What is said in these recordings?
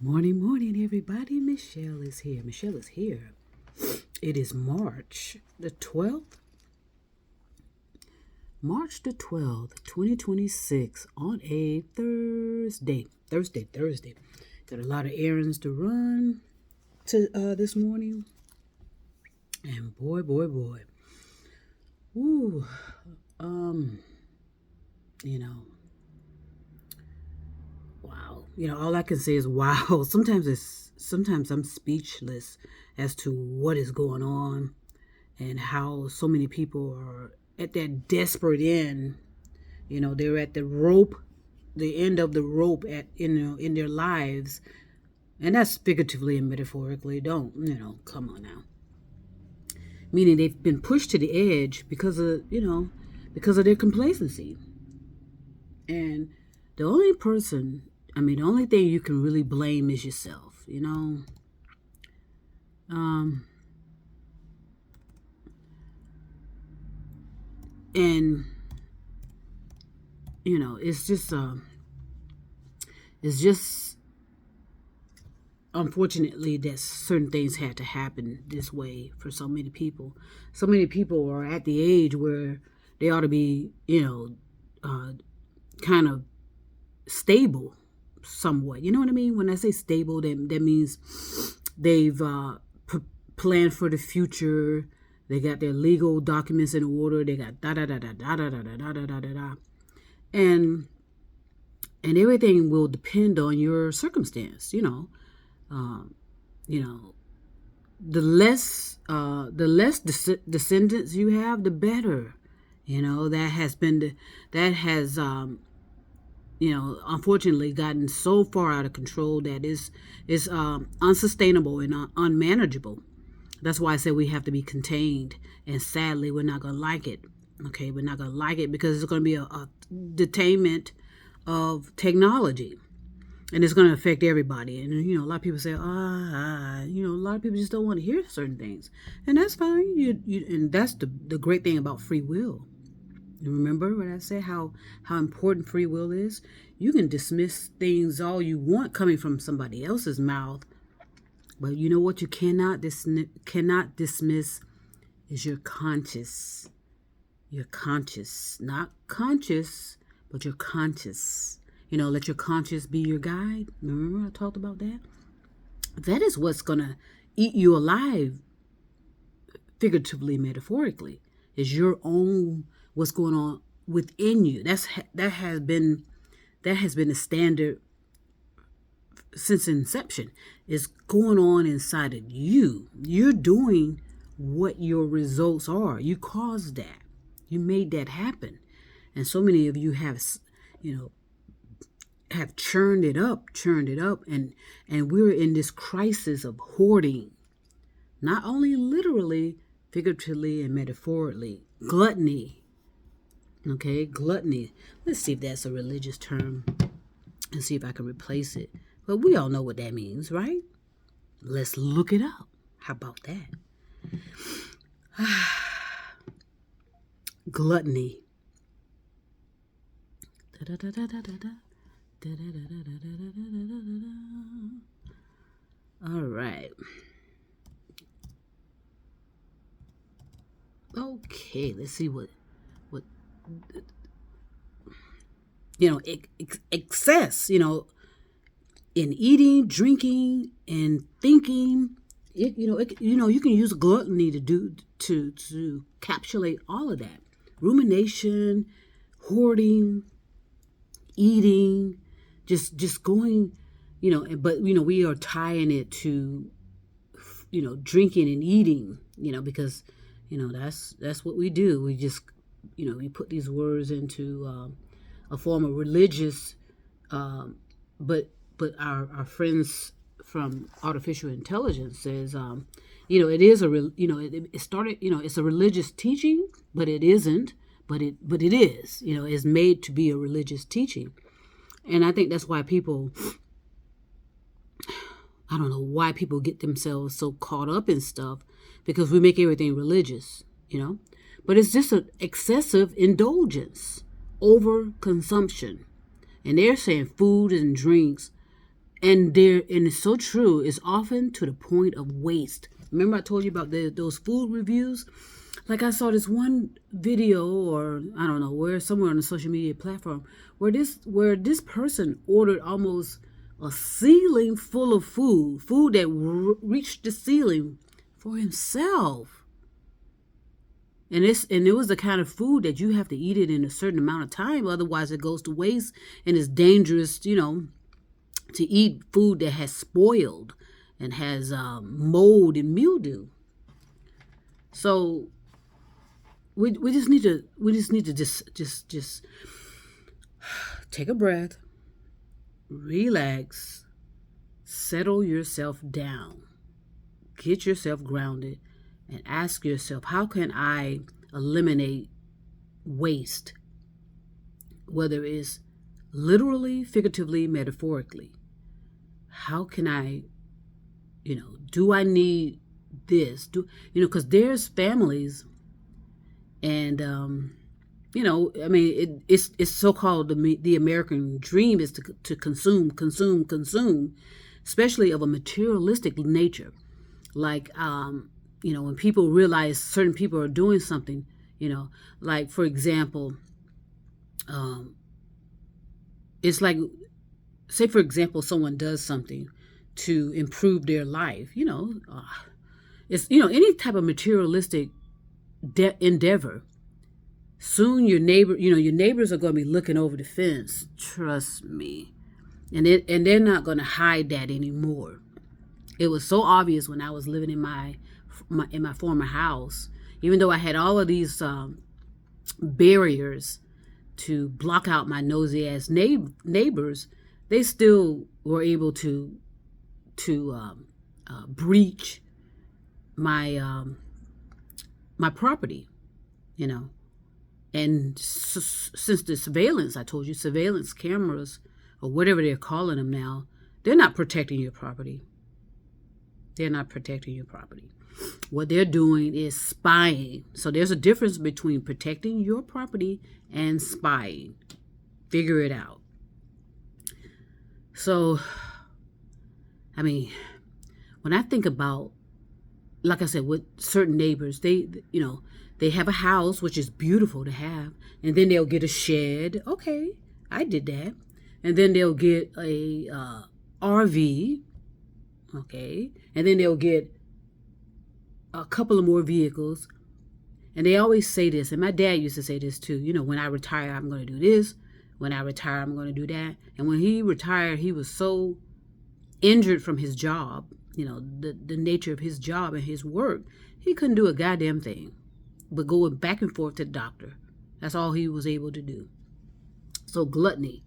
Morning, morning, everybody. Michelle is here. Michelle is here. It is March the 12th. March the 12th, 2026 on a Thursday. Thursday. Got a lot of errands to run this morning. And boy. Ooh. You know. Wow. All I can say is wow. Sometimes I'm speechless as to what is going on and how so many people are at that desperate end. They're at the end of the rope in their lives. And that's figuratively and metaphorically. Come on now. Meaning they've been pushed to the edge because of their complacency. And the only thing you can really blame is yourself, and it's just unfortunately that certain things had to happen this way for so many people. So many people are at the age where they ought to be, kind of stable somewhat. You know what I mean? When I say stable, that means they've planned for the future. They got their legal documents in order. They got da da da da da da da da da da da da, and everything will depend on your circumstance. The less descendants you have, the better. That has unfortunately gotten so far out of control that is unsustainable and unmanageable. That's why I say we have to be contained, and sadly, we're not going to like it. Okay, we're not going to like it because it's going to be a detainment of technology, and it's going to affect everybody. And a lot of people say, a lot of people just don't want to hear certain things, and that's fine. And that's the great thing about free will. Remember what I said, how important free will is? You can dismiss things all you want coming from somebody else's mouth, but you know what you cannot dismiss is your conscious. Your conscious. Not conscious, but your conscious. Let your conscience be your guide. Remember I talked about that? That is what's going to eat you alive, figuratively, metaphorically, is your own what's going on within you. That has been the standard since inception. Is going on inside of you. You're doing what your results are. You caused that. You made that happen. And so many of you have churned it up, and we're in this crisis of hoarding. Not only literally, figuratively, and metaphorically. Gluttony. Okay, gluttony. Let's see if that's a religious term and see if I can replace it. But we all know what that means, right? Let's look it up. How about that? Gluttony. All right. Okay, let's see what excess, in eating, drinking, and thinking. You can use gluttony to encapsulate all of that. Rumination, hoarding, eating, just going, but we are tying it to drinking and eating, because that's what we do. We just we put these words into a form of religious, but our friends from artificial intelligence says, it is it started, it's a religious teaching, but it isn't, but it is, it's made to be a religious teaching. And I think that's why people, I don't know why people get themselves so caught up in stuff, because we make everything religious, but it's just an excessive indulgence, over consumption. And they're saying food and drinks and it's so true. It's often to the point of waste. Remember I told you about those food reviews? Like I saw this one video, or I don't know where, somewhere on a social media platform, where this person ordered almost a ceiling full of food that reached the ceiling for himself. And it was the kind of food that you have to eat it in a certain amount of time, otherwise it goes to waste, and it's dangerous, to eat food that has spoiled and has mold and mildew. So we just need to just take a breath, relax, settle yourself down, get yourself grounded, and ask yourself, how can I eliminate waste? Whether it's literally, figuratively, metaphorically. How can I, do I need this? Because there's families, and it's so-called the American dream is to consume, especially of a materialistic nature. Like when people realize certain people are doing something, like for example, it's like, say for example, someone does something to improve their life, it's any type of materialistic endeavor. Soon your neighbors are going to be looking over the fence. Trust me, and they're not going to hide that anymore. It was so obvious when I was living in my former house. Even though I had all of these barriers to block out my nosy ass neighbors, they still were able to breach my my property, And since the surveillance, I told you, surveillance cameras, or whatever they're calling them now, they're not protecting your property. They're not protecting your property. What they're doing is spying. So there's a difference between protecting your property and spying. Figure it out. So, when I think about, like I said, with certain neighbors, they have a house, which is beautiful to have, and then they'll get a shed. Okay, I did that. And then they'll get a RV. Okay, and then they'll get a couple of more vehicles. And they always say this, and my dad used to say this too, when I retire, I'm going to do this. When I retire, I'm going to do that. And when he retired, he was so injured from his job, the nature of his job and his work, he couldn't do a goddamn thing but going back and forth to the doctor. That's all he was able to do. So gluttony,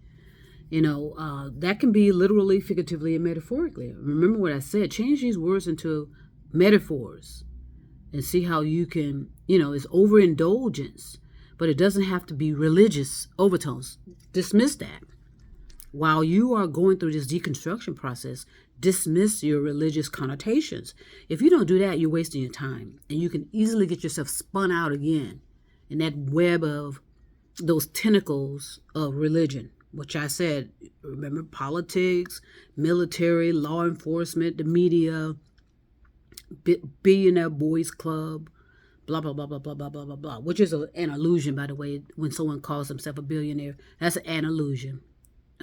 that can be literally, figuratively, and metaphorically. Remember what I said, change these words into metaphors and see how you can, it's overindulgence, but it doesn't have to be religious overtones. Dismiss that. While you are going through this deconstruction process, dismiss your religious connotations. If you don't do that, you're wasting your time, and you can easily get yourself spun out again in that web of those tentacles of religion, which I said, remember, politics, military, law enforcement, the media, billionaire boys club, blah, blah, blah, blah, blah, blah, blah, blah, blah, which is an illusion, by the way. When someone calls themselves a billionaire, that's an illusion.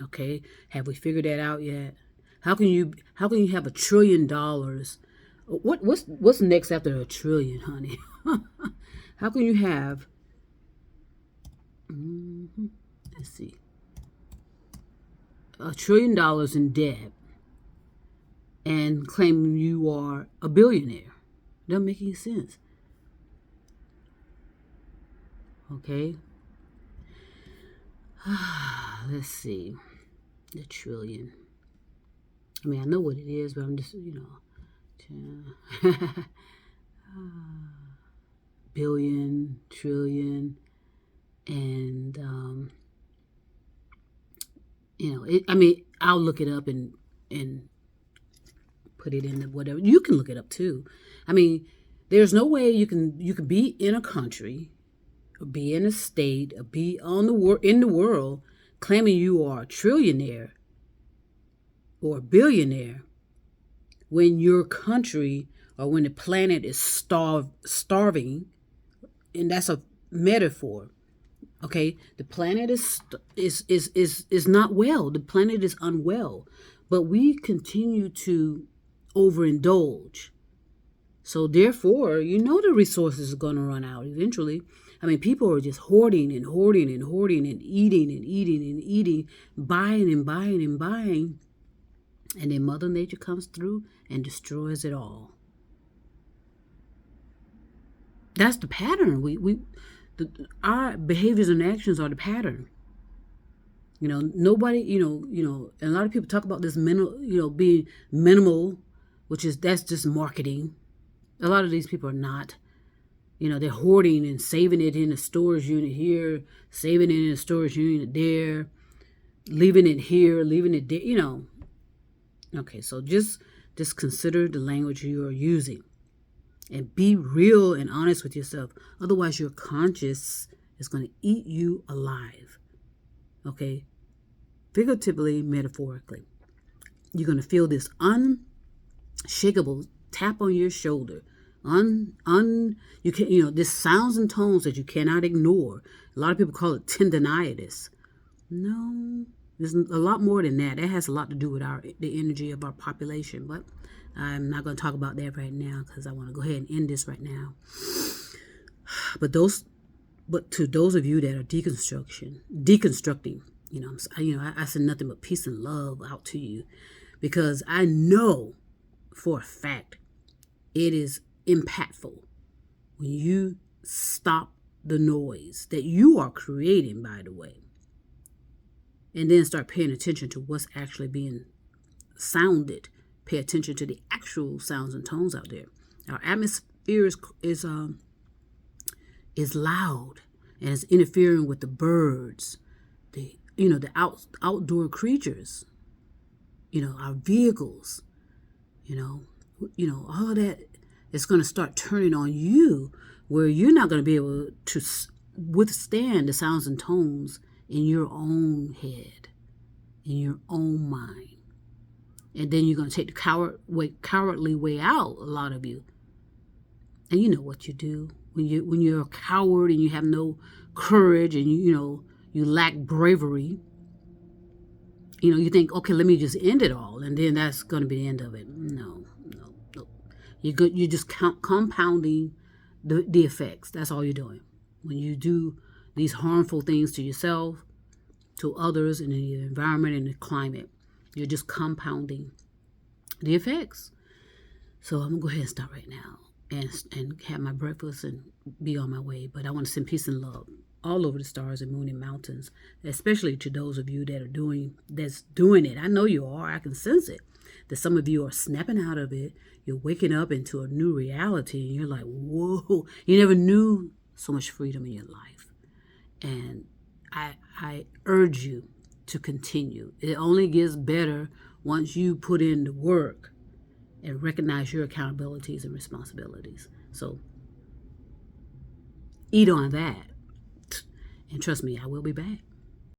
Okay, have we figured that out yet? How can you have $1 trillion? What's next after $1 trillion, honey? How can you have? Let's see, $1 trillion in debt and claim you are a billionaire? Doesn't make any sense. Okay. Let's see. $1 trillion. I know what it is, but I'm just, billion, trillion, and, I'll look it up and put it in the whatever. You can look it up too. There's no way you can be in a country, or be in a state, or be in the world claiming you are a trillionaire or a billionaire when your country or when the planet is starving, and that's a metaphor. Okay, the planet is not well. The planet is unwell, but we continue to overindulge. So therefore, the resources are going to run out eventually. I mean, people are just hoarding and hoarding and hoarding and eating and eating and eating, buying and buying and buying. And then Mother Nature comes through and destroys it all. That's the pattern. Our behaviors and actions are the pattern. Nobody, and a lot of people talk about this being minimal, that's just marketing. A lot of these people are not. They're hoarding and saving it in a storage unit here, saving it in a storage unit there, leaving it here, leaving it there, Okay, so just consider the language you are using and be real and honest with yourself. Otherwise, your conscience is going to eat you alive. Okay? Figuratively, metaphorically. You're going to feel this unshakable tap on your shoulder. This sounds and tones that you cannot ignore. A lot of people call it tendonitis. No, there's a lot more than that. That has a lot to do with the energy of our population, but I'm not going to talk about that right now because I want to go ahead and end this right now. But to those of you that are deconstructing, I said nothing but peace and love out to you, because I know for a fact it is impactful when you stop the noise that you are creating, by the way, and then start paying attention to what's actually being sounded. Pay attention to the actual sounds and tones out there. Our atmosphere is loud and it's interfering with the birds, the outdoor creatures, our vehicles, all of that is going to start turning on you, where you're not going to be able to withstand the sounds and tones in your own head, in your own mind. And then you're going to take the cowardly way out, a lot of you. And you know what you do when you're a coward and you have no courage and you lack bravery. You think, okay, let me just end it all, and then that's going to be the end of it. No. You're just compounding the effects. That's all you're doing. When you do these harmful things to yourself, to others, and in the environment and the climate, you're just compounding the effects. So I'm going to go ahead and stop right now and have my breakfast and be on my way. But I want to send peace and love all over the stars and moon and mountains, especially to those of you that's doing it. I know you are. I can sense it. That some of you are snapping out of it. You're waking up into a new reality, and you're like, whoa, you never knew so much freedom in your life. And I urge you to continue. It only gets better once you put in the work and recognize your accountabilities and responsibilities. So eat on that. And trust me, I will be back.